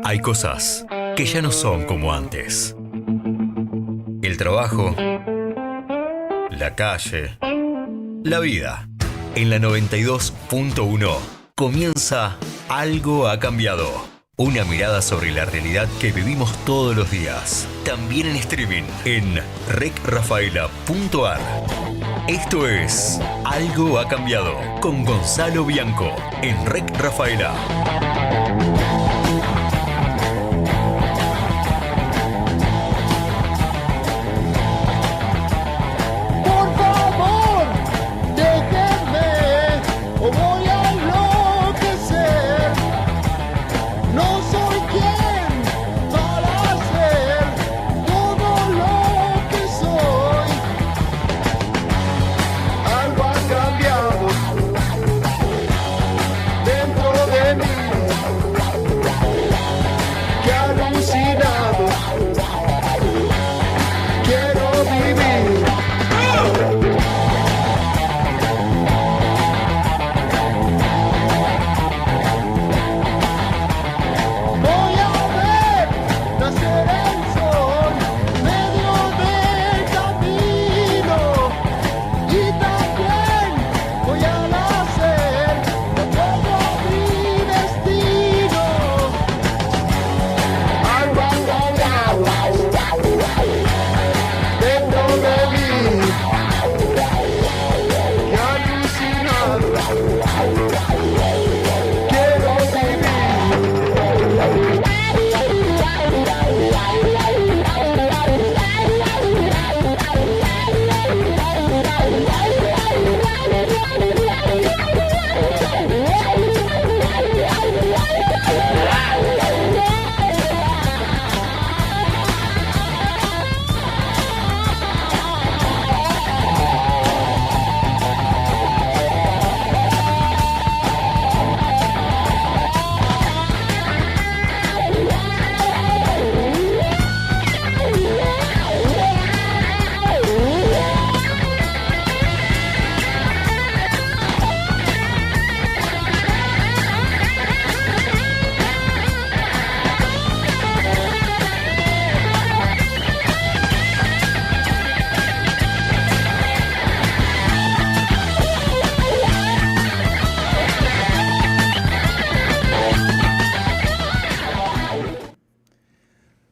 Hay cosas que ya no son como antes. El trabajo, la calle, la vida. En la 92.1 comienza Algo ha cambiado. Una mirada sobre la realidad que vivimos todos los días. También en streaming en recrafaela.ar. Esto es Algo ha cambiado con Gonzalo Bianco en Rec Rafaela.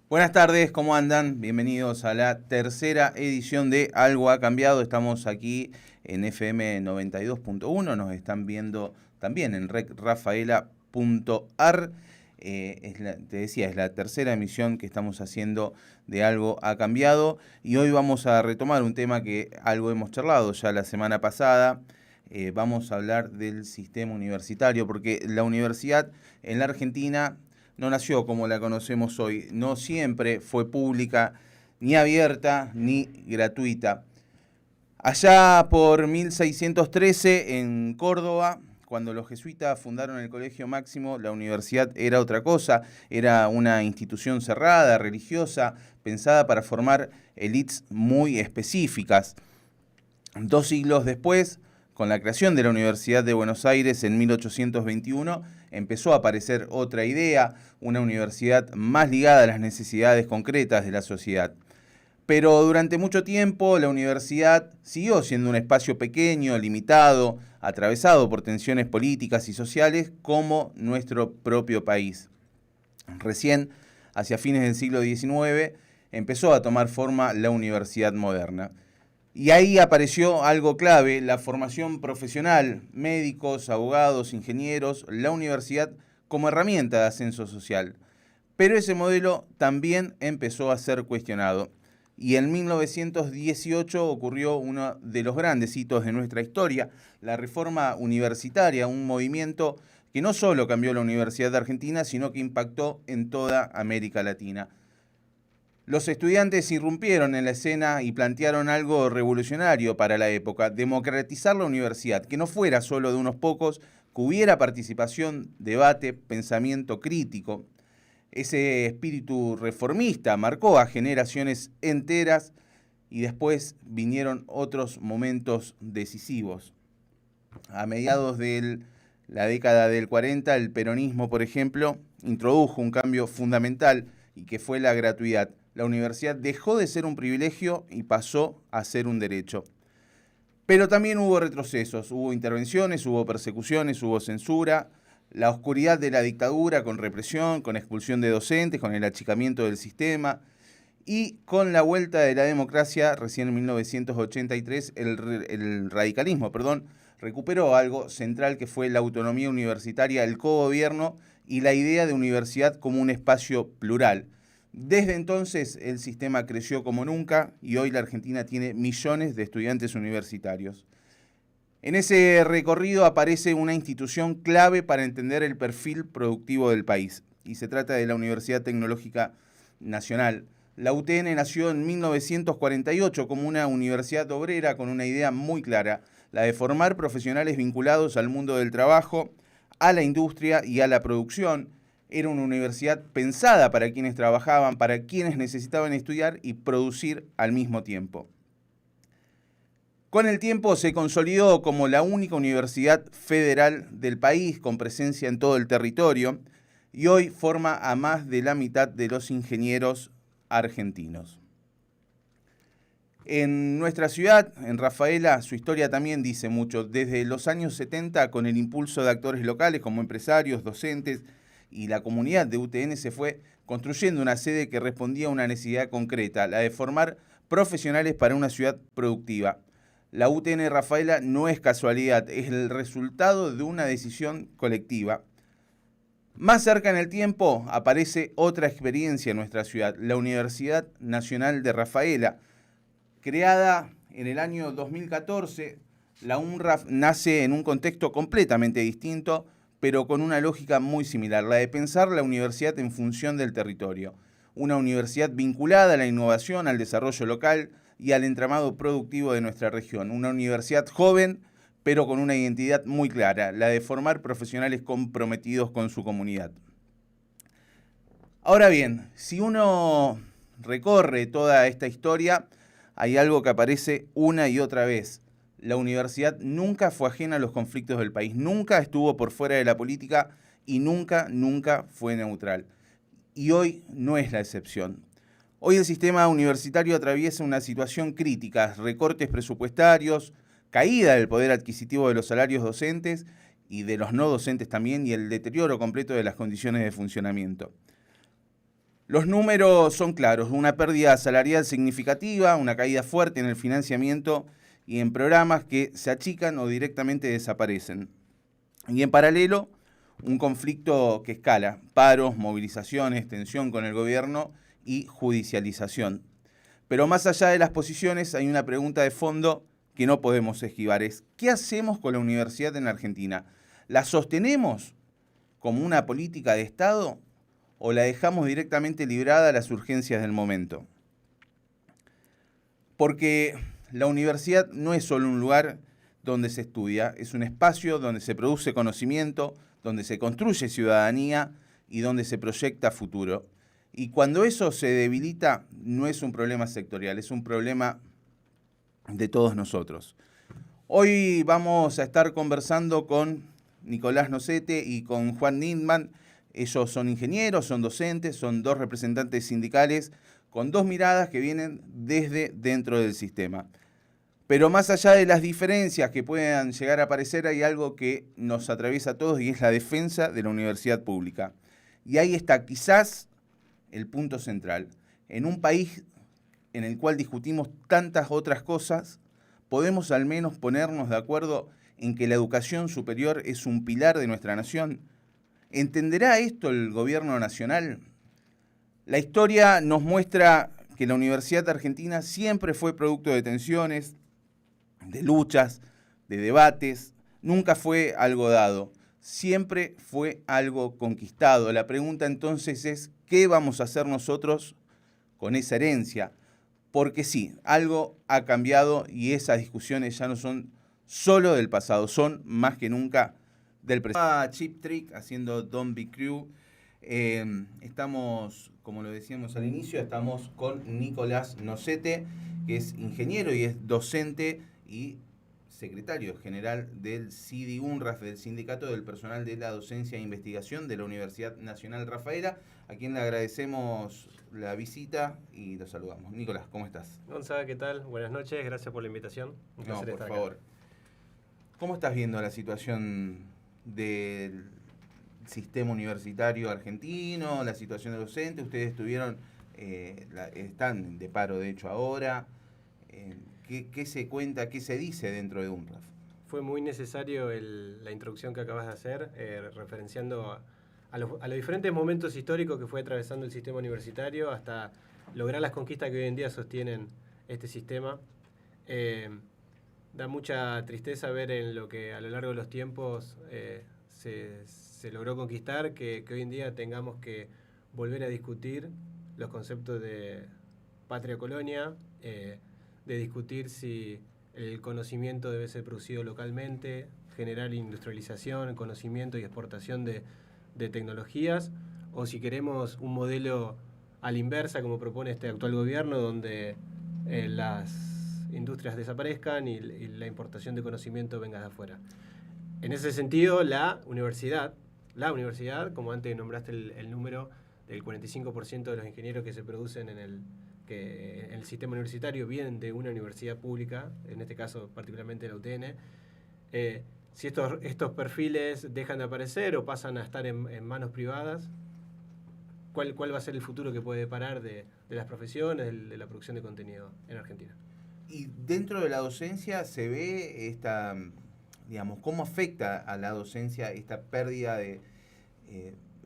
Buenas tardes, ¿cómo andan? Bienvenidos a la tercera edición de Algo ha cambiado. Estamos aquí en FM 92.1, nos están viendo también en recrafaela.ar. Te decía, es la tercera emisión que estamos haciendo de Algo ha cambiado. Y hoy vamos a retomar un tema que algo hemos charlado ya la semana pasada. Vamos a hablar del sistema universitario, porque la universidad en la Argentina no nació como la conocemos hoy, no siempre fue pública, ni abierta, ni gratuita. Allá por 1613, en Córdoba, cuando los jesuitas fundaron el Colegio Máximo, la universidad era otra cosa, era una institución cerrada, religiosa, pensada para formar élites muy específicas. 2 siglos después, con la creación de la Universidad de Buenos Aires en 1821, empezó a aparecer otra idea, una universidad más ligada a las necesidades concretas de la sociedad. Pero durante mucho tiempo la universidad siguió siendo un espacio pequeño, limitado, atravesado por tensiones políticas y sociales como nuestro propio país. Recién, hacia fines del siglo XIX, empezó a tomar forma la universidad moderna. Y ahí apareció algo clave, la formación profesional, médicos, abogados, ingenieros, la universidad como herramienta de ascenso social. Pero ese modelo también empezó a ser cuestionado. Y en 1918 ocurrió uno de los grandes hitos de nuestra historia, la reforma universitaria, un movimiento que no solo cambió la Universidad de Argentina, sino que impactó en toda América Latina. Los estudiantes irrumpieron en la escena y plantearon algo revolucionario para la época: democratizar la universidad, que no fuera solo de unos pocos, que hubiera participación, debate, pensamiento crítico. Ese espíritu reformista marcó a generaciones enteras y después vinieron otros momentos decisivos. A mediados del la década del 40, el peronismo, por ejemplo, introdujo un cambio fundamental y que fue la gratuidad. La universidad dejó de ser un privilegio y pasó a ser un derecho. Pero también hubo retrocesos, hubo intervenciones, hubo persecuciones, hubo censura, la oscuridad de la dictadura con represión, con expulsión de docentes, con el achicamiento del sistema y con la vuelta de la democracia, recién en 1983, el radicalismo, recuperó algo central que fue la autonomía universitaria, el cogobierno y la idea de universidad como un espacio plural. Desde entonces el sistema creció como nunca y hoy la Argentina tiene millones de estudiantes universitarios. En ese recorrido aparece una institución clave para entender el perfil productivo del país y se trata de la Universidad Tecnológica Nacional. La UTN nació en 1948 como una universidad obrera con una idea muy clara, la de formar profesionales vinculados al mundo del trabajo, a la industria y a la producción. Era una universidad pensada para quienes trabajaban, para quienes necesitaban estudiar y producir al mismo tiempo. Con el tiempo se consolidó como la única universidad federal del país con presencia en todo el territorio y hoy forma a más de la mitad de los ingenieros argentinos. En nuestra ciudad, en Rafaela, su historia también dice mucho. Desde los años 70, con el impulso de actores locales como empresarios, docentes y la comunidad de UTN, se fue construyendo una sede que respondía a una necesidad concreta, la de formar profesionales para una ciudad productiva. La UTN Rafaela no es casualidad, es el resultado de una decisión colectiva. Más cerca en el tiempo aparece otra experiencia en nuestra ciudad, la Universidad Nacional de Rafaela. Creada en el año 2014, la UNRAF nace en un contexto completamente distinto, pero con una lógica muy similar, la de pensar la universidad en función del territorio. Una universidad vinculada a la innovación, al desarrollo local y al entramado productivo de nuestra región. Una universidad joven, pero con una identidad muy clara, la de formar profesionales comprometidos con su comunidad. Ahora bien, si uno recorre toda esta historia, hay algo que aparece una y otra vez. La universidad nunca fue ajena a los conflictos del país, nunca estuvo por fuera de la política y nunca fue neutral. Y hoy no es la excepción. Hoy el sistema universitario atraviesa una situación crítica, recortes presupuestarios, caída del poder adquisitivo de los salarios docentes y de los no docentes también, y el deterioro completo de las condiciones de funcionamiento. Los números son claros, una pérdida salarial significativa, una caída fuerte en el financiamiento y en programas que se achican o directamente desaparecen. Y en paralelo, un conflicto que escala, paros, movilizaciones, tensión con el gobierno y judicialización. Pero más allá de las posiciones hay una pregunta de fondo que no podemos esquivar, es ¿qué hacemos con la universidad en Argentina? ¿La sostenemos como una política de Estado o la dejamos directamente librada a las urgencias del momento? Porque la universidad no es solo un lugar donde se estudia, es un espacio donde se produce conocimiento, donde se construye ciudadanía y donde se proyecta futuro. Y cuando eso se debilita, no es un problema sectorial, es un problema de todos nosotros. Hoy vamos a estar conversando con Nicolás Nocete y con Juan Nindman. Ellos son ingenieros, son docentes, son dos representantes sindicales con dos miradas que vienen desde dentro del sistema. Pero más allá de las diferencias que puedan llegar a aparecer, hay algo que nos atraviesa a todos y es la defensa de la universidad pública. Y ahí está quizás el punto central. En un país en el cual discutimos tantas otras cosas, podemos al menos ponernos de acuerdo en que la educación superior es un pilar de nuestra nación. ¿Entenderá esto el gobierno nacional? La historia nos muestra que la Universidad Argentina siempre fue producto de tensiones, de luchas, de debates, nunca fue algo dado, siempre fue algo conquistado. La pregunta entonces es, ¿qué vamos a hacer nosotros con esa herencia? Porque sí, algo ha cambiado y esas discusiones ya no son solo del pasado, son más que nunca del presente. Cheap Trick haciendo Don't Be Crew. Estamos, como lo decíamos al inicio, estamos con Nicolás Nocete, que es ingeniero y es docente y secretario general del CIDI-UNRAF, del Sindicato del Personal de la Docencia e Investigación de la Universidad Nacional Rafaela, a quien le agradecemos la visita y lo saludamos. Nicolás, ¿cómo estás? Gonzalo, ¿qué tal? Buenas noches, gracias por la invitación. Un placer por estar favor. acá. ¿Cómo estás viendo la situación del sistema universitario argentino, la situación de docentes? Ustedes están de paro, de hecho, ahora. ¿Qué se cuenta, qué se dice dentro de UNRAF? Fue muy necesario la introducción que acabas de hacer, referenciando a los diferentes momentos históricos que fue atravesando el sistema universitario hasta lograr las conquistas que hoy en día sostienen este sistema. Da mucha tristeza ver en lo que a lo largo de los tiempos se logró conquistar, que hoy en día tengamos que volver a discutir los conceptos de patria-colonia, de discutir si el conocimiento debe ser producido localmente, generar industrialización, conocimiento y exportación de tecnologías, o si queremos un modelo a la inversa, como propone este actual gobierno, donde las industrias desaparezcan y la importación de conocimiento venga de afuera. En ese sentido, la universidad, como antes nombraste el número del 45% de los ingenieros que se producen en el sistema universitario vienen de una universidad pública, en este caso particularmente la UTN. Si estos perfiles dejan de aparecer o pasan a estar en manos privadas, ¿cuál va a ser el futuro que puede deparar de las profesiones, de la producción de contenido en Argentina? Y dentro de la docencia se ve cómo afecta a la docencia esta pérdida de...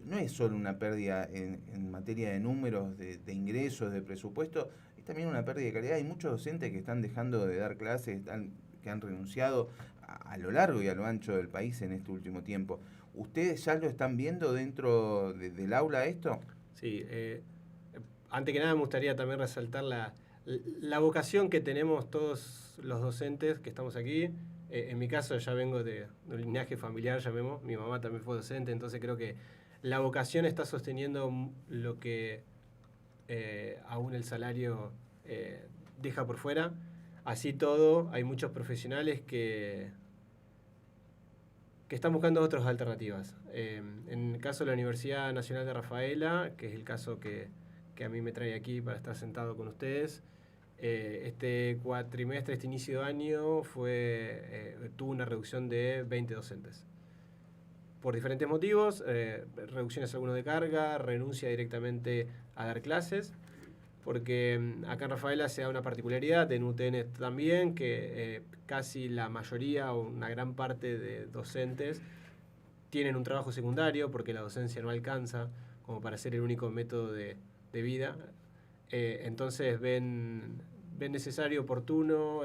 no es solo una pérdida en materia de números, de ingresos, de presupuesto, es también una pérdida de calidad. Hay muchos docentes que están dejando de dar clases, que han renunciado a lo largo y a lo ancho del país en este último tiempo. ¿Ustedes ya lo están viendo dentro del aula esto? Sí, antes que nada me gustaría también resaltar la vocación que tenemos todos los docentes que estamos aquí. En mi caso ya vengo de un linaje familiar, llamemos, mi mamá también fue docente, entonces creo que la vocación está sosteniendo lo que aún el salario deja por fuera. Así todo, hay muchos profesionales que están buscando otras alternativas. En el caso de la Universidad Nacional de Rafaela, que es el caso que a mí me trae aquí para estar sentado con ustedes, este cuatrimestre, este inicio de año, tuvo una reducción de 20 docentes. Por diferentes motivos, reducciones algunos de carga, renuncia directamente a dar clases, porque acá en Rafaela se da una particularidad, en UTN también, que casi la mayoría o una gran parte de docentes tienen un trabajo secundario porque la docencia no alcanza como para ser el único método de vida. Entonces ven necesario, oportuno,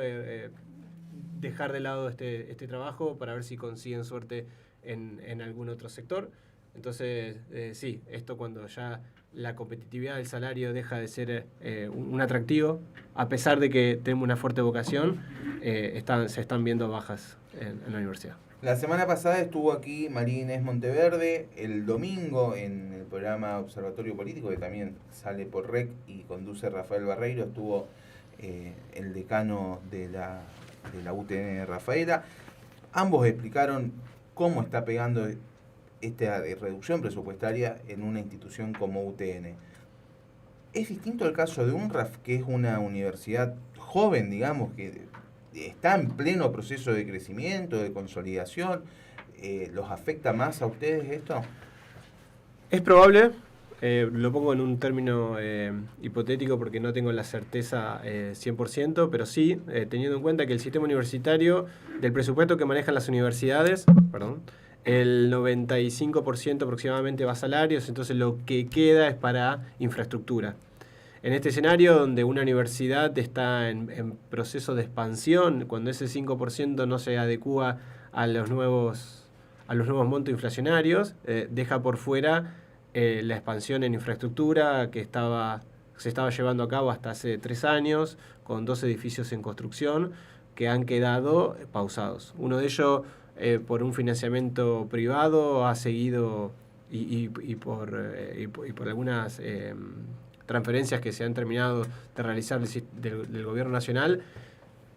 dejar de lado este trabajo para ver si consiguen suerte en algún otro sector. Entonces, sí, esto cuando ya la competitividad del salario deja de ser un atractivo, a pesar de que tenemos una fuerte vocación, se están viendo bajas en la universidad. La semana pasada estuvo aquí María Inés Monteverde, el domingo en el programa Observatorio Político, que también sale por REC y conduce Rafael Barreiro, estuvo el decano de la UTN de Rafaela. Ambos explicaron cómo está pegando esta reducción presupuestaria en una institución como UTN. Es distinto el caso de UNRAF, que es una universidad joven, digamos, que está en pleno proceso de crecimiento, de consolidación. ¿Los afecta más a ustedes esto? Es probable, lo pongo en un término hipotético porque no tengo la certeza 100%, pero sí, teniendo en cuenta que el sistema universitario, del presupuesto que manejan las universidades, el 95% aproximadamente va a salarios, entonces lo que queda es para infraestructura. En este escenario donde una universidad está en proceso de expansión, cuando ese 5% no se adecúa a los nuevos montos inflacionarios, deja por fuera la expansión en infraestructura que se estaba llevando a cabo hasta hace 3 años, con 2 edificios en construcción que han quedado pausados. Uno de ellos, por un financiamiento privado, ha seguido y por algunas transferencias que se han terminado de realizar del gobierno nacional,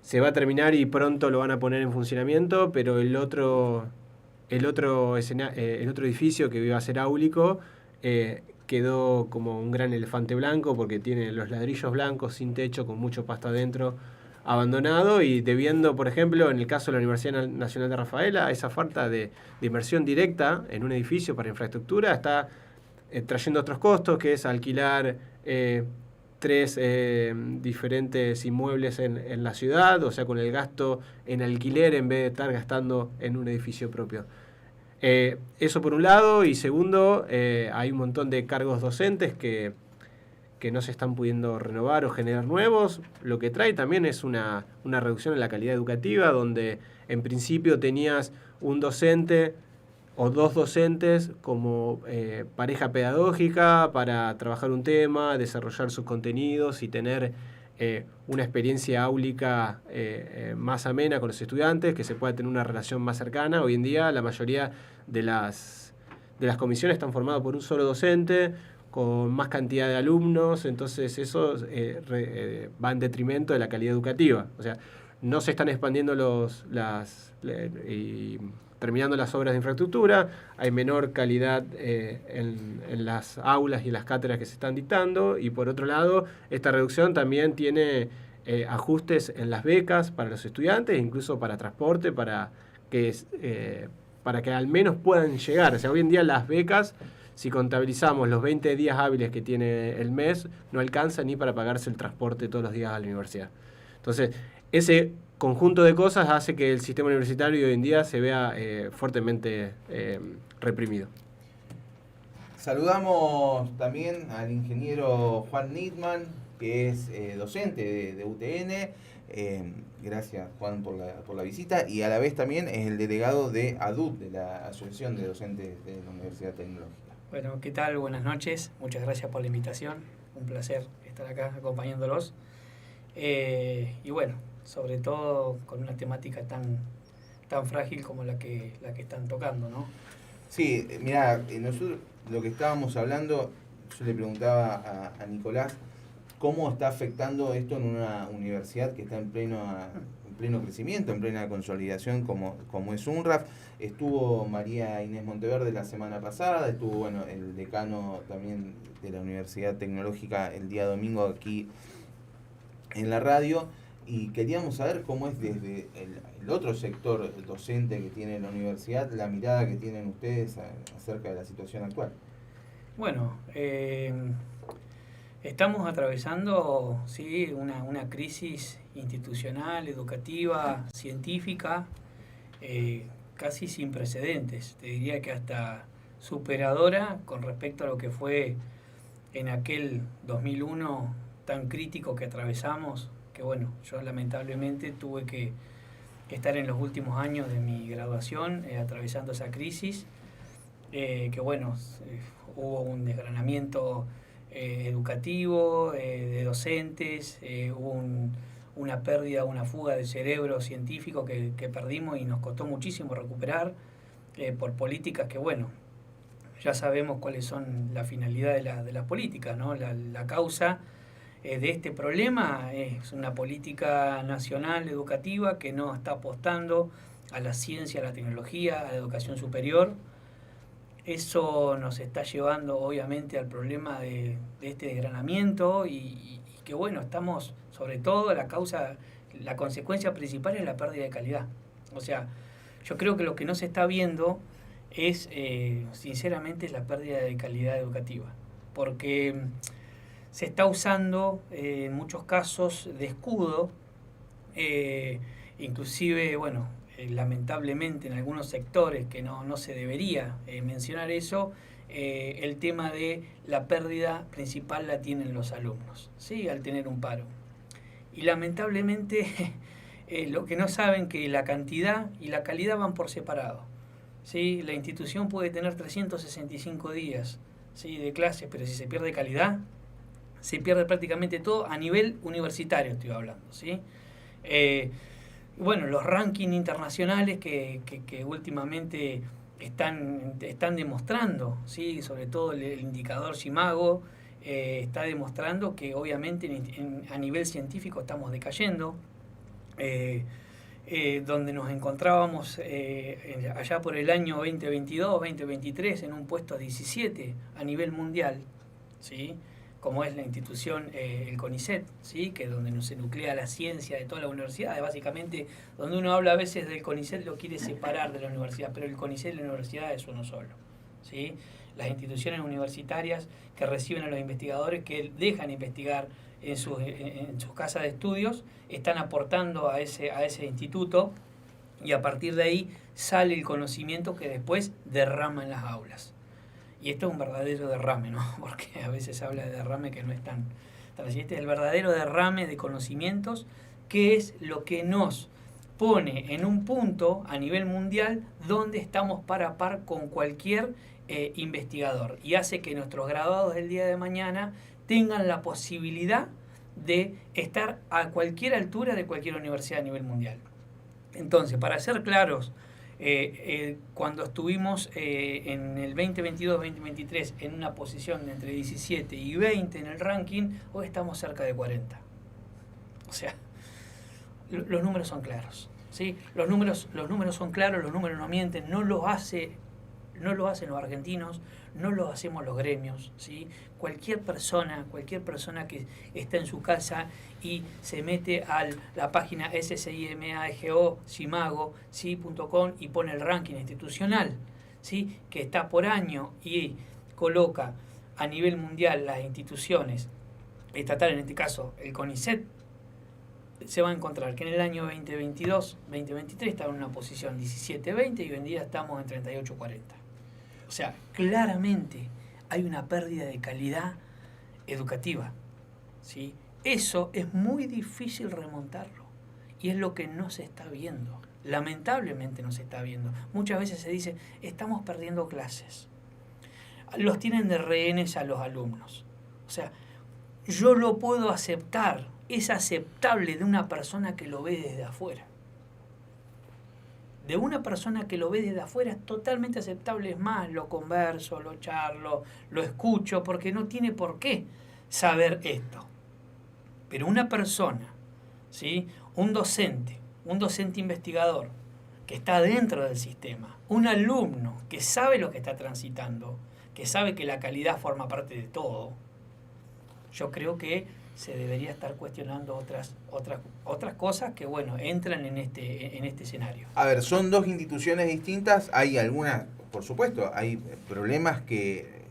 se va a terminar y pronto lo van a poner en funcionamiento, pero el otro edificio que iba a ser áulico quedó como un gran elefante blanco porque tiene los ladrillos blancos sin techo con mucho pasto adentro, abandonado y debiendo, por ejemplo, en el caso de la Universidad Nacional de Rafaela, esa falta de inversión directa en un edificio para infraestructura está trayendo otros costos, que es alquilar 3 diferentes inmuebles en la ciudad, o sea, con el gasto en alquiler en vez de estar gastando en un edificio propio. Eso por un lado, y segundo, hay un montón de cargos docentes que no se están pudiendo renovar o generar nuevos, lo que trae también es una reducción en la calidad educativa, donde en principio tenías un docente o 2 docentes como pareja pedagógica para trabajar un tema, desarrollar sus contenidos y tener una experiencia áulica más amena con los estudiantes, que se pueda tener una relación más cercana. Hoy en día la mayoría de las comisiones están formadas por un solo docente, con más cantidad de alumnos, entonces eso va en detrimento de la calidad educativa. O sea, no se están expandiendo y terminando las obras de infraestructura, hay menor calidad en las aulas y en las cátedras que se están dictando, y por otro lado, esta reducción también tiene ajustes en las becas para los estudiantes, incluso para transporte, para que al menos puedan llegar. O sea, hoy en día las becas, si contabilizamos los 20 días hábiles que tiene el mes, no alcanza ni para pagarse el transporte todos los días a la universidad. Entonces, ese conjunto de cosas hace que el sistema universitario hoy en día se vea fuertemente reprimido. Saludamos también al ingeniero Juan Nitman, que es docente de UTN. Gracias, Juan, por la visita, y a la vez también es el delegado de ADUT, de la Asociación de Docentes de la Universidad Tecnológica. Bueno, ¿qué tal? Buenas noches. Muchas gracias por la invitación. Un placer estar acá acompañándolos. Y bueno, sobre todo con una temática tan frágil como la que están tocando, ¿no? Sí, mira, nosotros lo que estábamos hablando, yo le preguntaba a Nicolás, ¿cómo está afectando esto en una universidad que está en pleno crecimiento, en plena consolidación como es UNRAF? Estuvo María Inés Monteverde la semana pasada, estuvo el decano también de la Universidad Tecnológica el día domingo aquí en la radio, y queríamos saber cómo es desde el otro sector docente que tiene la universidad, la mirada que tienen ustedes acerca de la situación actual. Bueno, estamos atravesando, sí, una crisis institucional, educativa, científica, casi sin precedentes. Te diría que hasta superadora con respecto a lo que fue en aquel 2001 tan crítico que atravesamos, que bueno, yo lamentablemente tuve que estar en los últimos años de mi graduación atravesando esa crisis, que bueno, hubo un desgranamiento educativo, de docentes, hubo una pérdida, una fuga de cerebro científico que perdimos y nos costó muchísimo recuperar por políticas que, bueno, ya sabemos cuáles son la finalidad de las políticas, ¿no? La causa de este problema es una política nacional educativa que no está apostando a la ciencia, a la tecnología, a la educación superior. Eso nos está llevando obviamente al problema de este desgranamiento y que bueno, estamos sobre todo la consecuencia principal es la pérdida de calidad. O sea, yo creo que lo que no se está viendo es sinceramente la pérdida de calidad educativa, porque se está usando en muchos casos de escudo, inclusive, bueno, lamentablemente en algunos sectores que no se debería mencionar eso, el tema de la pérdida principal la tienen los alumnos, ¿sí? Al tener un paro. Y lamentablemente lo que no saben que la cantidad y la calidad van por separado, ¿sí? La institución puede tener 365 días, ¿sí?, de clases, pero si se pierde calidad, se pierde prácticamente todo a nivel universitario, estoy hablando, ¿sí? Bueno, los rankings internacionales que últimamente están demostrando, ¿sí? Sobre todo el indicador Simago está demostrando que obviamente a nivel científico estamos decayendo. donde nos encontrábamos allá por el año 2022, 2023 en un puesto 17 a nivel mundial, ¿sí? Como es la institución, el CONICET, ¿sí? Que es donde se nuclea la ciencia de todas las universidades. Básicamente, donde uno habla a veces del CONICET lo quiere separar de la universidad, pero el CONICET y la universidad es uno solo, ¿sí? Las instituciones universitarias que reciben a los investigadores que dejan investigar en sus casas de estudios, están aportando a ese instituto, y a partir de ahí sale el conocimiento que después derrama en las aulas. Y esto es un verdadero derrame, ¿no? Porque a veces se habla de derrame que no es tan así. Este es el verdadero derrame de conocimientos, que es lo que nos pone en un punto a nivel mundial donde estamos par a par con cualquier investigador, y hace que nuestros graduados del día de mañana tengan la posibilidad de estar a cualquier altura de cualquier universidad a nivel mundial. Entonces, para ser claros, cuando estuvimos en el 2022-2023 en una posición de entre 17 y 20 en el ranking, hoy estamos cerca de 40. O sea, los números son claros, ¿sí? Los números son claros, los números no mienten, no lo hacen los argentinos, no lo hacemos los gremios, ¿sí? Cualquier persona que está en su casa y se mete a la página SSIMAGO.com y pone el ranking institucional, ¿sí? Que está por año y coloca a nivel mundial las instituciones estatales, en este caso el CONICET, se va a encontrar que en el año 2022-2023 estaba en una posición 17-20 y hoy en día estamos en 38-40. O sea, claramente hay una pérdida de calidad educativa, ¿sí? Eso es muy difícil remontarlo, y es lo que no se está viendo. Lamentablemente no se está viendo. Muchas veces se dice, estamos perdiendo clases. Los tienen de rehenes a los alumnos. O sea, yo lo puedo aceptar, es aceptable de una persona que lo ve desde afuera. De una persona que lo ve desde afuera es totalmente aceptable. Es más, lo converso, lo charlo, lo escucho, porque no tiene por qué saber esto. Pero una persona, ¿sí? Un docente investigador que está dentro del sistema, un alumno que sabe lo que está transitando, que sabe que la calidad forma parte de todo, yo creo que se debería estar cuestionando otras cosas que, bueno, entran en este escenario. A ver, son dos instituciones distintas, hay algunas, por supuesto, hay problemas que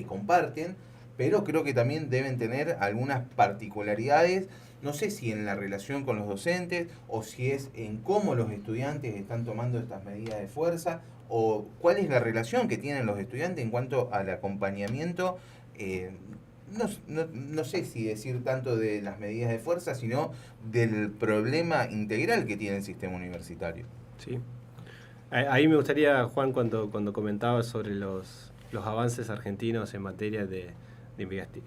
comparten, pero creo que también deben tener algunas particularidades, no sé si en la relación con los docentes, o si es en cómo los estudiantes están tomando estas medidas de fuerza, o cuál es la relación que tienen los estudiantes en cuanto al acompañamiento. No sé si decir tanto de las medidas de fuerza, sino del problema integral que tiene el sistema universitario. Sí. Ahí me gustaría, Juan, cuando comentabas sobre los avances argentinos en materia de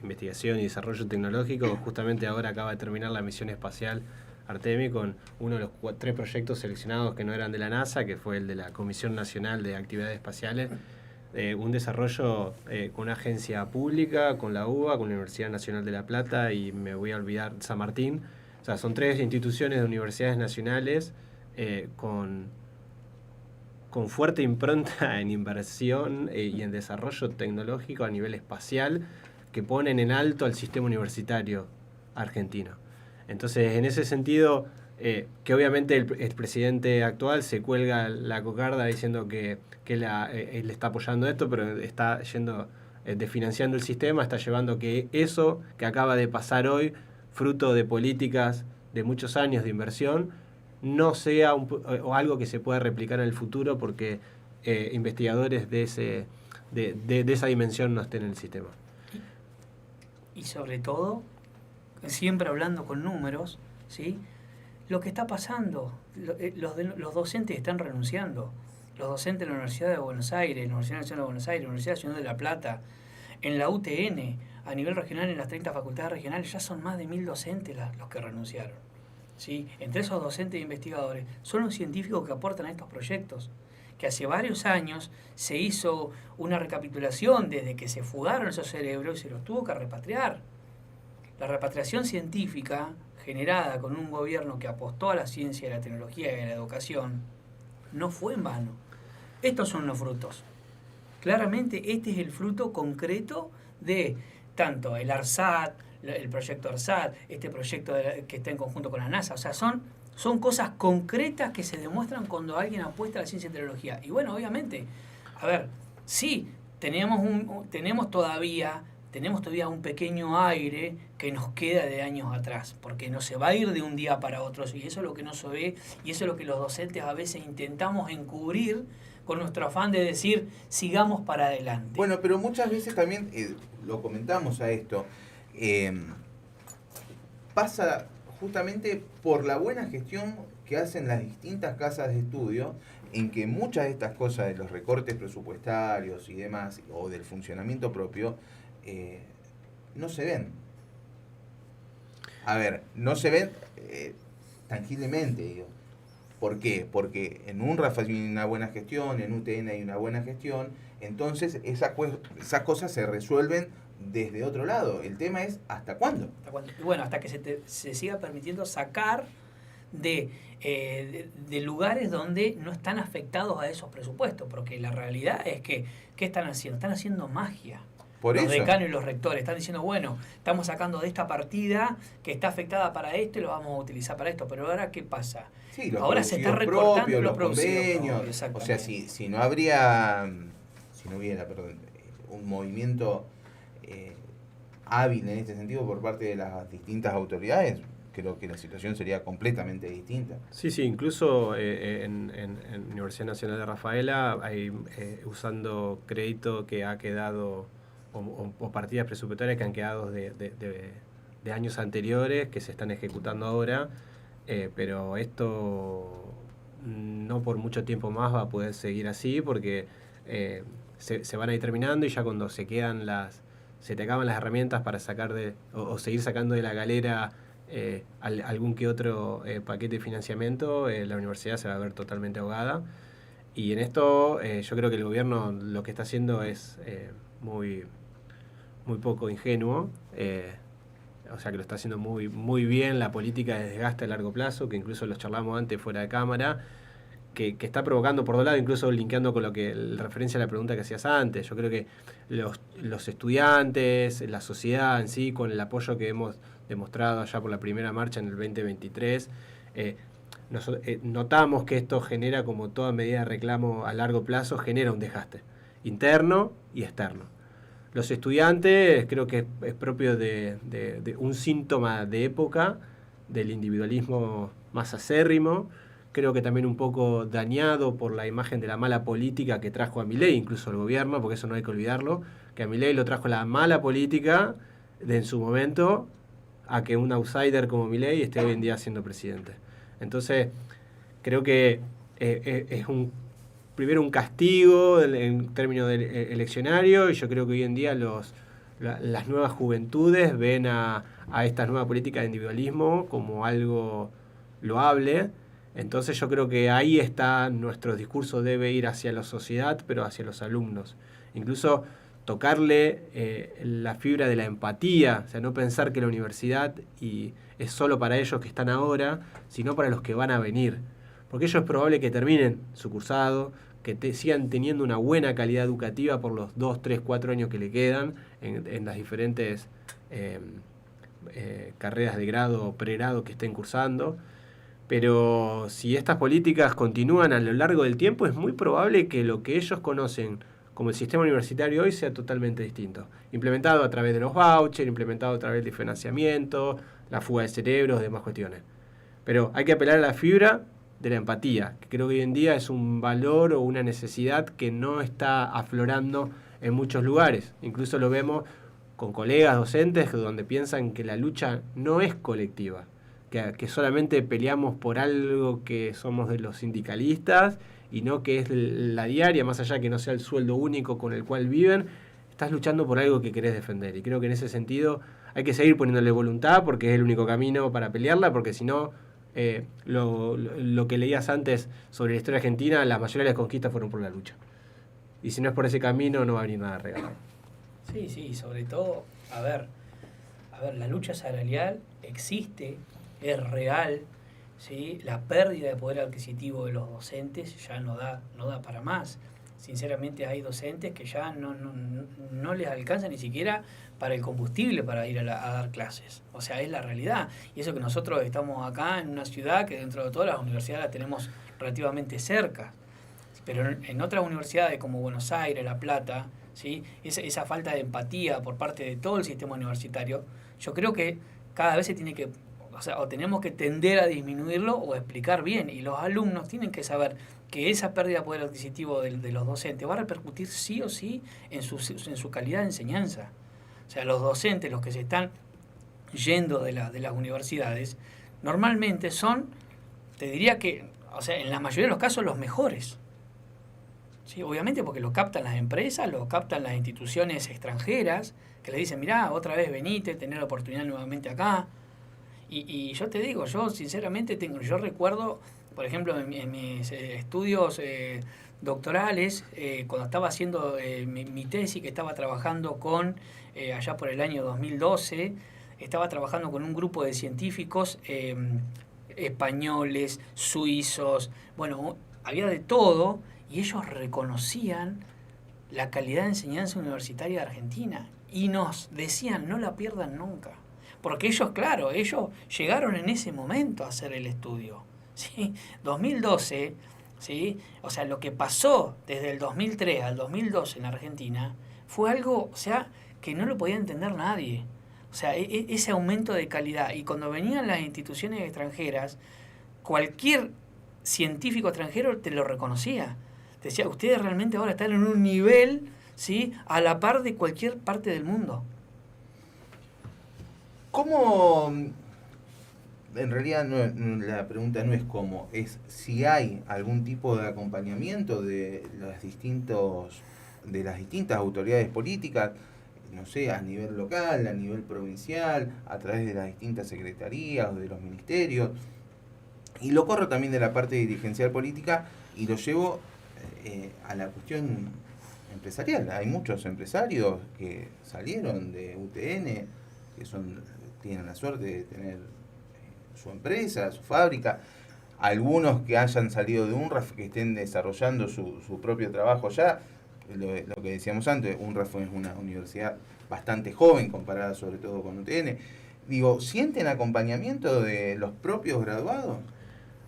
investigación y desarrollo tecnológico, justamente ahora acaba de terminar la misión espacial Artemis con uno de los 3 proyectos seleccionados que no eran de la NASA, que fue el de la Comisión Nacional de Actividades Espaciales. Un desarrollo con una agencia pública, con la UBA, con la Universidad Nacional de La Plata, y me voy a olvidar San Martín. O sea, son 3 instituciones de universidades nacionales con fuerte impronta en inversión y en desarrollo tecnológico a nivel espacial, que ponen en alto al sistema universitario argentino. Entonces, en ese sentido, que obviamente el presidente actual se cuelga la cocarda diciendo que él está apoyando esto, pero está yendo desfinanciando el sistema, está llevando que eso que acaba de pasar hoy, fruto de políticas de muchos años de inversión, no sea o algo que se pueda replicar en el futuro, porque investigadores de esa dimensión no estén en el sistema. Y sobre todo, siempre hablando con números, ¿sí? Lo que está pasando, los docentes están renunciando. Los docentes de la Universidad de Buenos Aires, la Universidad Nacional de Buenos Aires, la Universidad Nacional de La Plata, en la UTN, a nivel regional, en las 30 facultades regionales, ya son más de 1000 docentes los que renunciaron, ¿sí? Entre esos docentes e investigadores son los científicos que aportan a estos proyectos, que hace varios años se hizo una recapitulación desde que se fugaron esos cerebros y se los tuvo que repatriar. La repatriación científica generada con un gobierno que apostó a la ciencia, a la tecnología y a la educación, no fue en vano. Estos son los frutos. Claramente este es el fruto concreto de tanto el ARSAT, el proyecto ARSAT, este proyecto que está en conjunto con la NASA. O sea, son cosas concretas que se demuestran cuando alguien apuesta a la ciencia y tecnología. Y bueno, obviamente, a ver, sí, tenemos todavía un pequeño aire que nos queda de años atrás, porque no se va a ir de un día para otro, y eso es lo que no se ve, y eso es lo que los docentes a veces intentamos encubrir con nuestro afán de decir, sigamos para adelante. Bueno, pero muchas veces también, lo comentamos a esto, pasa justamente por la buena gestión que hacen las distintas casas de estudio, en que muchas de estas cosas de los recortes presupuestarios y demás, o del funcionamiento propio, no se ven. A ver, no se ven tangiblemente, digo. ¿Por qué? Porque en UNRWA hay una buena gestión, en UTN hay una buena gestión, entonces esas cosas se resuelven desde otro lado. El tema es ¿hasta cuándo? Bueno, hasta que se siga permitiendo sacar de lugares donde no están afectados a esos presupuestos, porque la realidad es que, ¿qué están haciendo? Están haciendo magia. Por los eso. decanos y los rectores están diciendo, bueno, estamos sacando de esta partida que está afectada para esto y lo vamos a utilizar para esto, pero ahora ¿qué pasa? Sí, los ahora se está recortando los convenios. O sea, si no hubiera un movimiento hábil en este sentido por parte de las distintas autoridades, creo que la situación sería completamente distinta. Sí, incluso en Universidad Nacional de Rafaela hay usando crédito que ha quedado o partidas presupuestarias que han quedado de años anteriores que se están ejecutando ahora, pero esto no por mucho tiempo más va a poder seguir así porque se van a ir terminando y ya cuando se te acaban las herramientas para sacar o seguir sacando de la galera algún que otro paquete de financiamiento, la universidad se va a ver totalmente ahogada. Y en esto yo creo que el gobierno lo que está haciendo es muy poco ingenuo, o sea que lo está haciendo muy bien la política de desgaste a largo plazo, que incluso los charlamos antes fuera de cámara, que está provocando por dos lados, incluso linkeando con lo que referencia a la pregunta que hacías antes. Yo creo que los estudiantes, la sociedad en sí, con el apoyo que hemos demostrado allá por la primera marcha en el 2023, notamos que esto genera, como toda medida de reclamo a largo plazo, genera un desgaste interno y externo. Los estudiantes creo que es propio de un síntoma de época, del individualismo más acérrimo, creo que también un poco dañado por la imagen de la mala política que trajo a Milei, incluso el gobierno, porque eso no hay que olvidarlo, que a Milei lo trajo la mala política en su momento a que un outsider como Milei esté hoy en día siendo presidente. Entonces, creo que es primero un castigo en términos eleccionario, y yo creo que hoy en día las nuevas juventudes ven a esta nueva política de individualismo como algo loable. Entonces yo creo que ahí está nuestro discurso, debe ir hacia la sociedad, pero hacia los alumnos. Incluso tocarle la fibra de la empatía, o sea, no pensar que la universidad es solo para ellos que están ahora, sino para los que van a venir. Porque ellos es probable que terminen su cursado, que sigan teniendo una buena calidad educativa por los 2, 3, 4 años que le quedan en las diferentes carreras de grado o pregrado que estén cursando. Pero si estas políticas continúan a lo largo del tiempo, es muy probable que lo que ellos conocen como el sistema universitario hoy sea totalmente distinto. Implementado a través de los vouchers, implementado a través del financiamiento, la fuga de cerebros, demás cuestiones. Pero hay que apelar a la fibra de la empatía, que creo que hoy en día es un valor o una necesidad que no está aflorando en muchos lugares. Incluso lo vemos con colegas docentes donde piensan que la lucha no es colectiva, que solamente peleamos por algo que somos de los sindicalistas y no que es la diaria, más allá que no sea el sueldo único con el cual viven, estás luchando por algo que querés defender. Y creo que en ese sentido hay que seguir poniéndole voluntad porque es el único camino para pelearla, porque si no, lo que leías antes sobre la historia argentina, la mayoría de las conquistas fueron por la lucha. Y si no es por ese camino, no va a venir nada regalado. Sí, sobre todo, a ver, la lucha salarial existe es real, ¿sí? La pérdida de poder adquisitivo de los docentes ya no da para más. Sinceramente hay docentes que ya no les alcanza ni siquiera para el combustible para ir a dar clases. O sea, es la realidad. Y eso que nosotros estamos acá en una ciudad que dentro de todas las universidades la tenemos relativamente cerca. Pero en otras universidades como Buenos Aires, La Plata, ¿sí? Esa falta de empatía por parte de todo el sistema universitario, yo creo que cada vez se tiene que, o tenemos que tender a disminuirlo o a explicar bien. Y los alumnos tienen que saber que esa pérdida de poder adquisitivo de los docentes va a repercutir sí o sí en su calidad de enseñanza. O sea, los docentes, los que se están yendo de las universidades, normalmente son, te diría que, o sea, en la mayoría de los casos, los mejores. ¿Sí? Obviamente porque lo captan las empresas, lo captan las instituciones extranjeras, que le dicen, mirá, otra vez venite, tener la oportunidad nuevamente acá. Y yo te digo, yo sinceramente yo recuerdo, por ejemplo, en mis estudios doctorales, cuando estaba haciendo mi tesis, que estaba trabajando con, allá por el año 2012, estaba trabajando con un grupo de científicos españoles, suizos, bueno, había de todo, y ellos reconocían la calidad de enseñanza universitaria de Argentina y nos decían, no la pierdan nunca. Porque ellos, claro, ellos llegaron en ese momento a hacer el estudio. ¿Sí? 2012, ¿sí? O sea, lo que pasó desde el 2003 al 2012 en Argentina fue algo, o sea, que no lo podía entender nadie. O sea, ese aumento de calidad. Y cuando venían las instituciones extranjeras, cualquier científico extranjero te lo reconocía. Te decía, ustedes realmente ahora están en un nivel, ¿sí?, a la par de cualquier parte del mundo. ¿Cómo? En realidad la pregunta no es cómo, es si hay algún tipo de acompañamiento de las distintas autoridades políticas, no sé, a nivel local, a nivel provincial, a través de las distintas secretarías o de los ministerios. Y lo corro también de la parte dirigencial política y lo llevo a la cuestión empresarial. Hay muchos empresarios que salieron de UTN, que tienen la suerte de tener su empresa, su fábrica. Algunos que hayan salido de UNRAF, que estén desarrollando su propio trabajo ya. Lo que decíamos antes, UNRAF es una universidad bastante joven comparada sobre todo con UTN. Digo, ¿sienten acompañamiento de los propios graduados?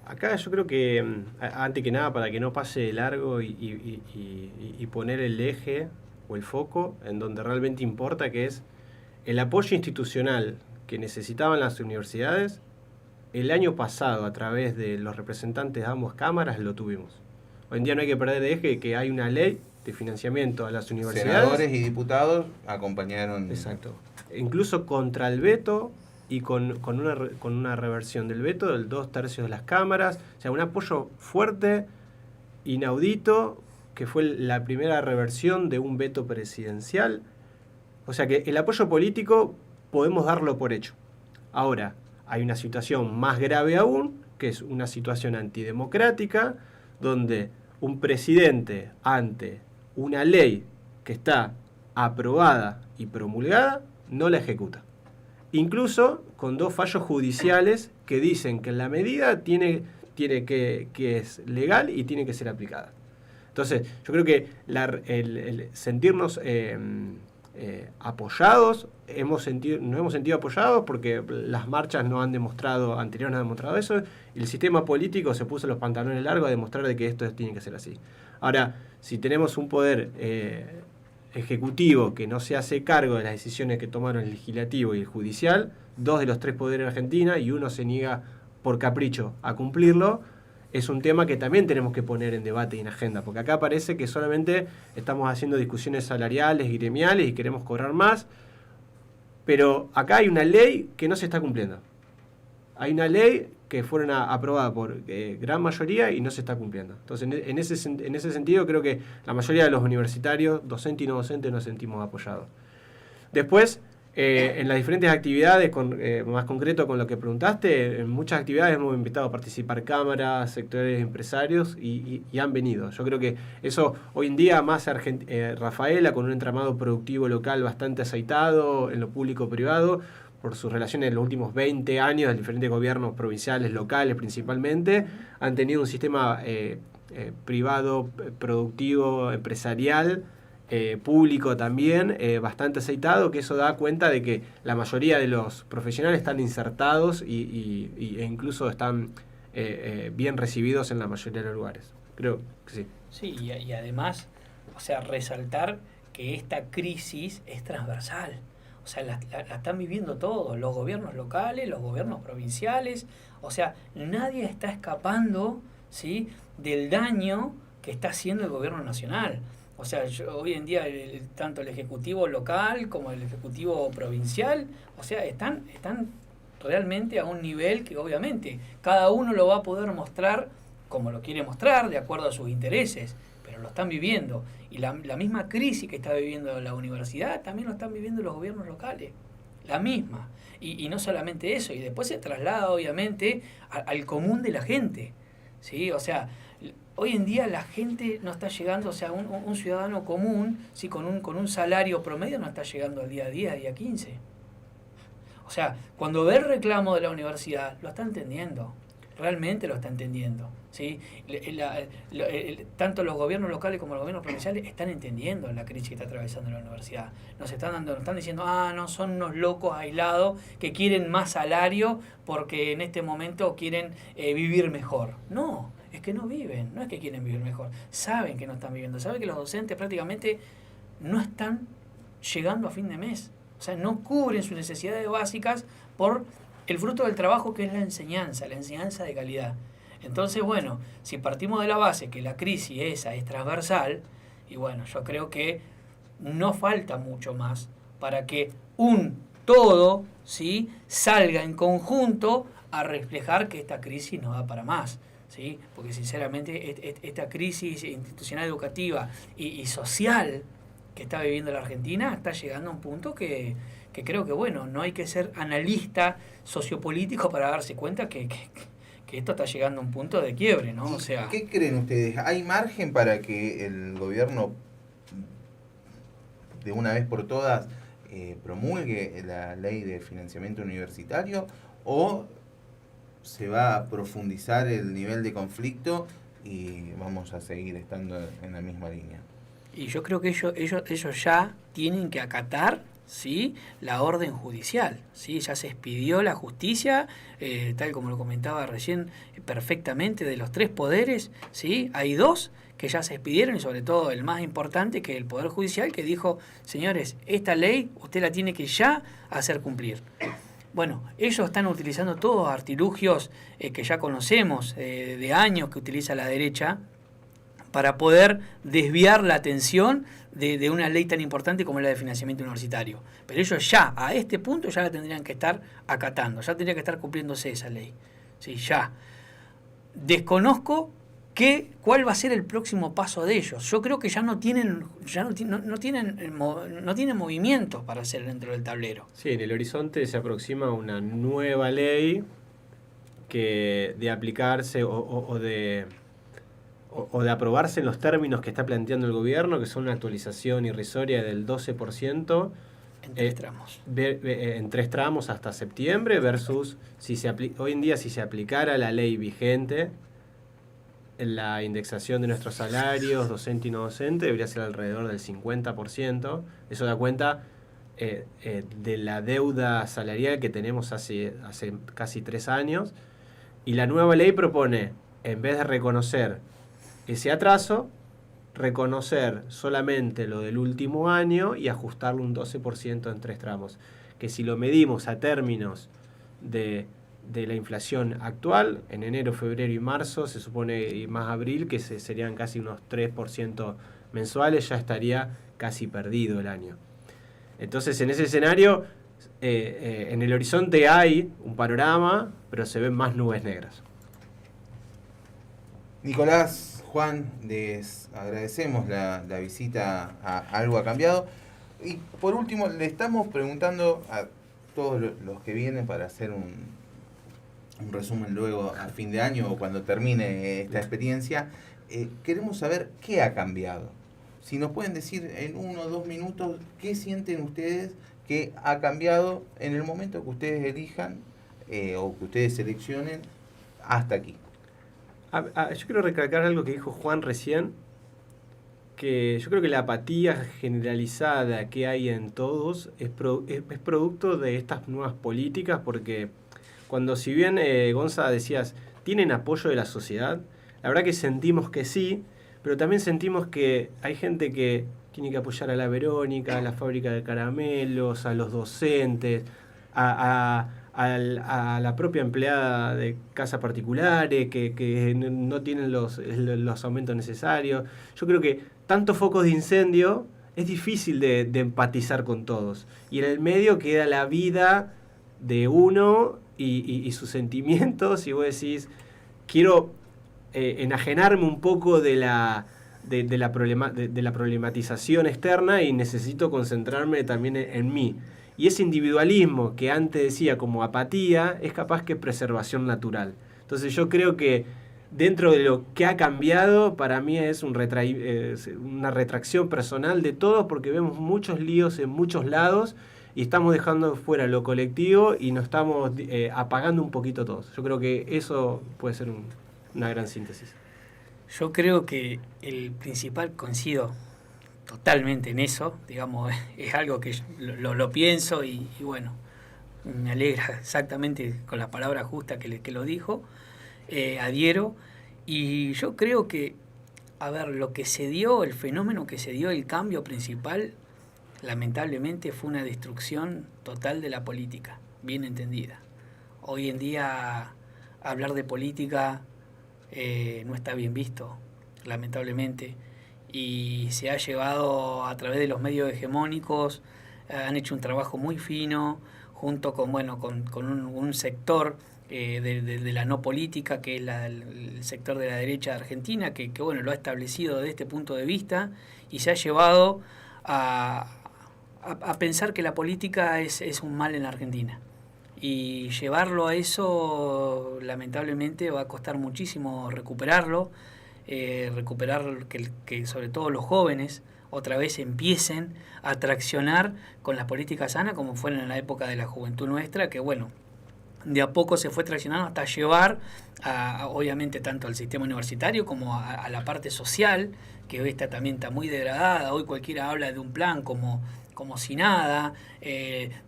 Acá yo creo que, antes que nada, para que no pase de largo y poner el eje o el foco en donde realmente importa, que es el apoyo institucional que necesitaban las universidades, el año pasado, a través de los representantes de ambas cámaras, lo tuvimos. Hoy en día no hay que perder de eje que hay una ley de financiamiento a las universidades. Senadores y diputados acompañaron. Exacto. Incluso contra el veto y con una reversión del veto del 2/3 de las cámaras. O sea, un apoyo fuerte, inaudito, que fue la primera reversión de un veto presidencial. O sea que el apoyo político podemos darlo por hecho. Ahora, hay una situación más grave aún, que es una situación antidemocrática, donde un presidente, ante una ley que está aprobada y promulgada, no la ejecuta. Incluso con 2 fallos judiciales que dicen que la medida tiene que es legal y tiene que ser aplicada. Entonces, yo creo que el sentirnos apoyados, nos hemos sentido apoyados porque las marchas anteriores no han demostrado eso, y el sistema político se puso los pantalones largos a demostrar de que esto tiene que ser así. Ahora, si tenemos un poder ejecutivo que no se hace cargo de las decisiones que tomaron el legislativo y el judicial, 2 de los 3 poderes en Argentina, y uno se niega por capricho a cumplirlo, es un tema que también tenemos que poner en debate y en agenda, porque acá parece que solamente estamos haciendo discusiones salariales y gremiales y queremos cobrar más, pero acá hay una ley que no se está cumpliendo. Hay una ley que fueron aprobada por gran mayoría y no se está cumpliendo. Entonces, en ese sentido, creo que la mayoría de los universitarios, docentes y no docentes, nos sentimos apoyados. Después, en las diferentes actividades, más concreto con lo que preguntaste, en muchas actividades hemos invitado a participar cámaras, sectores empresarios y han venido. Yo creo que eso hoy en día, más Rafaela, con un entramado productivo local bastante aceitado en lo público-privado, por sus relaciones en los últimos 20 años de diferentes gobiernos provinciales, locales principalmente, han tenido un sistema privado, productivo, empresarial, público también, bastante aceitado, que eso da cuenta de que la mayoría de los profesionales están insertados e incluso están bien recibidos en la mayoría de los lugares. Creo que sí. Sí, y además, o sea, resaltar que esta crisis es transversal. O sea, la están viviendo todos, los gobiernos locales, los gobiernos provinciales. O sea, nadie está escapando, ¿sí?, del daño que está haciendo el gobierno nacional. O sea, hoy en día tanto el ejecutivo local como el ejecutivo provincial, o sea, están realmente a un nivel que obviamente cada uno lo va a poder mostrar como lo quiere mostrar, de acuerdo a sus intereses, pero lo están viviendo. Y la misma crisis que está viviendo la universidad también lo están viviendo los gobiernos locales, la misma. Y no solamente eso, y después se traslada obviamente al común de la gente, ¿sí? O sea, hoy en día la gente no está llegando, o sea, un ciudadano común, ¿sí?, con un salario promedio no está llegando al día 10, día 15. O sea, cuando ve el reclamo de la universidad, lo está entendiendo, realmente lo está entendiendo, ¿sí? Tanto los gobiernos locales como los gobiernos provinciales están entendiendo la crisis que está atravesando la universidad. Nos están diciendo, no, son unos locos aislados que quieren más salario porque en este momento quieren vivir mejor. No, es que no viven, no es que quieren vivir mejor, saben que no están viviendo, saben que los docentes prácticamente no están llegando a fin de mes, o sea, no cubren sus necesidades básicas por el fruto del trabajo que es la enseñanza de calidad. Entonces, bueno, si partimos de la base que la crisis esa es transversal, y bueno, yo creo que no falta mucho más para que un todo, ¿sí?, salga en conjunto a reflejar que esta crisis no da para más, ¿sí? Porque sinceramente esta crisis institucional, educativa y social que está viviendo la Argentina está llegando a un punto que creo que, bueno, no hay que ser analista sociopolítico para darse cuenta que esto está llegando a un punto de quiebre, ¿no? O sea, ¿qué creen ustedes? ¿Hay margen para que el gobierno de una vez por todas promulgue la ley de financiamiento universitario, o se va a profundizar el nivel de conflicto y vamos a seguir estando en la misma línea? Y yo creo que ellos ya tienen que acatar, ¿sí?, la orden judicial, ¿sí? Ya se expidió la justicia, tal como lo comentaba recién perfectamente, de los 3 poderes, ¿sí? Hay 2 que ya se expidieron, y sobre todo el más importante, que el Poder Judicial, que dijo, señores, esta ley usted la tiene que ya hacer cumplir. Bueno, ellos están utilizando todos artilugios que ya conocemos de años que utiliza la derecha para poder desviar la atención de una ley tan importante como la de financiamiento universitario. Pero ellos ya, a este punto, ya la tendrían que estar acatando, ya tendría que estar cumpliéndose esa ley. Sí, ya. Desconozco cuál va a ser el próximo paso de ellos. Yo creo que ya no tienen movimientos para hacer dentro del tablero. Sí, en el horizonte se aproxima una nueva ley que de aplicarse o de aprobarse en los términos que está planteando el gobierno, que son una actualización irrisoria del 12%. En 3 tramos. En 3 tramos hasta septiembre, versus hoy en día si se aplicara la ley vigente, la indexación de nuestros salarios, docente y no docente, debería ser alrededor del 50%. Eso da cuenta de la deuda salarial que tenemos hace casi 3 años. Y la nueva ley propone, en vez de reconocer ese atraso, reconocer solamente lo del último año y ajustarlo un 12% en 3 tramos. Que si lo medimos a términos de la inflación actual, en enero, febrero y marzo, se supone, y más abril, que serían casi unos 3% mensuales, ya estaría casi perdido el año. Entonces, en ese escenario, en el horizonte hay un panorama, pero se ven más nubes negras. Nicolás, Juan, les agradecemos la visita a Algo ha Cambiado. Y por último, le estamos preguntando a todos los que vienen para hacer un resumen luego a fin de año o cuando termine esta experiencia, queremos saber qué ha cambiado. Si nos pueden decir en 1 o 2 minutos qué sienten ustedes ¿Qué ha cambiado en el momento que ustedes elijan o que ustedes seleccionen hasta aquí? Yo quiero recalcar algo que dijo Juan recién, que yo creo que la apatía generalizada que hay en todos es producto de estas nuevas políticas, porque cuando, si bien Gonza decías, ¿tienen apoyo de la sociedad? La verdad que sentimos que sí, pero también sentimos que hay gente que tiene que apoyar a la Verónica, a la fábrica de caramelos, a los docentes, a la propia empleada de casas particulares que no tienen los aumentos necesarios. Yo creo que tantos focos de incendio es difícil de empatizar con todos. Y en el medio queda la vida de uno y sus sentimientos, y vos decís, quiero enajenarme un poco de la problematización externa y necesito concentrarme también en mí. Y ese individualismo que antes decía como apatía es capaz que preservación natural. Entonces yo creo que dentro de lo que ha cambiado, para mí es una retracción personal de todo, porque vemos muchos líos en muchos lados y estamos dejando fuera lo colectivo y nos estamos apagando un poquito todos. Yo creo que eso puede ser una gran síntesis. Yo creo que el principal, coincido totalmente en eso, digamos, es algo que lo pienso y bueno, me alegra exactamente con la palabra justa que lo dijo, adhiero, y yo creo que, a ver, lo que se dio, el fenómeno que se dio, el cambio principal, lamentablemente fue una destrucción total de la política, bien entendida. Hoy en día hablar de política no está bien visto, lamentablemente, y se ha llevado a través de los medios hegemónicos, han hecho un trabajo muy fino, junto con un sector de la no política, que es el sector de la derecha de Argentina, que lo ha establecido desde este punto de vista, y se ha llevado a pensar que la política es un mal en la Argentina. Y llevarlo a eso, lamentablemente, va a costar muchísimo recuperar que sobre todo los jóvenes otra vez empiecen a traccionar con las políticas sanas, como fueron en la época de la juventud nuestra, que de a poco se fue traccionando hasta llevar obviamente tanto al sistema universitario como a la parte social, que hoy también está muy degradada. Hoy cualquiera habla de un plan como si nada,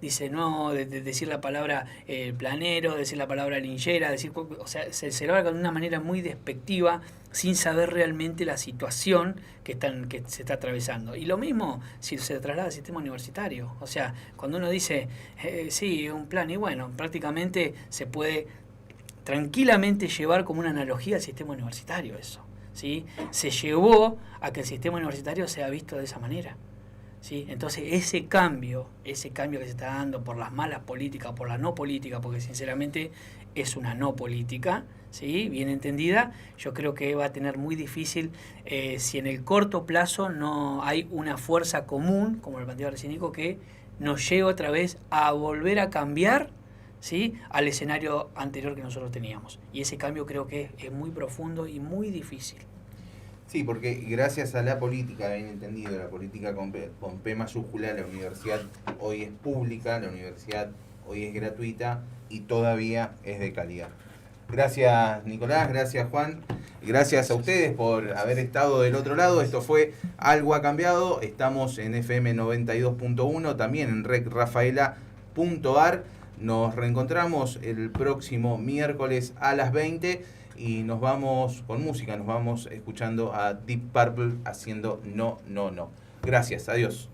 dice no, decir la palabra planero, decir la palabra linchera, se lo habla de una manera muy despectiva, sin saber realmente la situación que se está atravesando. Y lo mismo si se traslada al sistema universitario. O sea, cuando uno dice, sí, un plan, y bueno, prácticamente se puede tranquilamente llevar como una analogía al sistema universitario eso, ¿sí? Se llevó a que el sistema universitario sea visto de esa manera. ¿Sí? Entonces ese cambio que se está dando por las malas políticas, por la no política, porque sinceramente es una no política, ¿sí? Bien entendida, yo creo que va a tener muy difícil si en el corto plazo no hay una fuerza común, como el planteaba recién Nico, que nos lleve otra vez a volver a cambiar, ¿sí? Al escenario anterior que nosotros teníamos. Y ese cambio creo que es muy profundo y muy difícil. Sí, porque gracias a la política, bien entendido, la política con P mayúscula, la universidad hoy es pública, la universidad hoy es gratuita y todavía es de calidad. Gracias Nicolás, gracias Juan, gracias a ustedes por haber estado del otro lado. Esto fue Algo ha cambiado, estamos en FM 92.1, también en redrafaela.ar. Nos reencontramos el próximo miércoles a las 20. Y nos vamos con música, nos vamos escuchando a Deep Purple haciendo No, No, No. Gracias, adiós.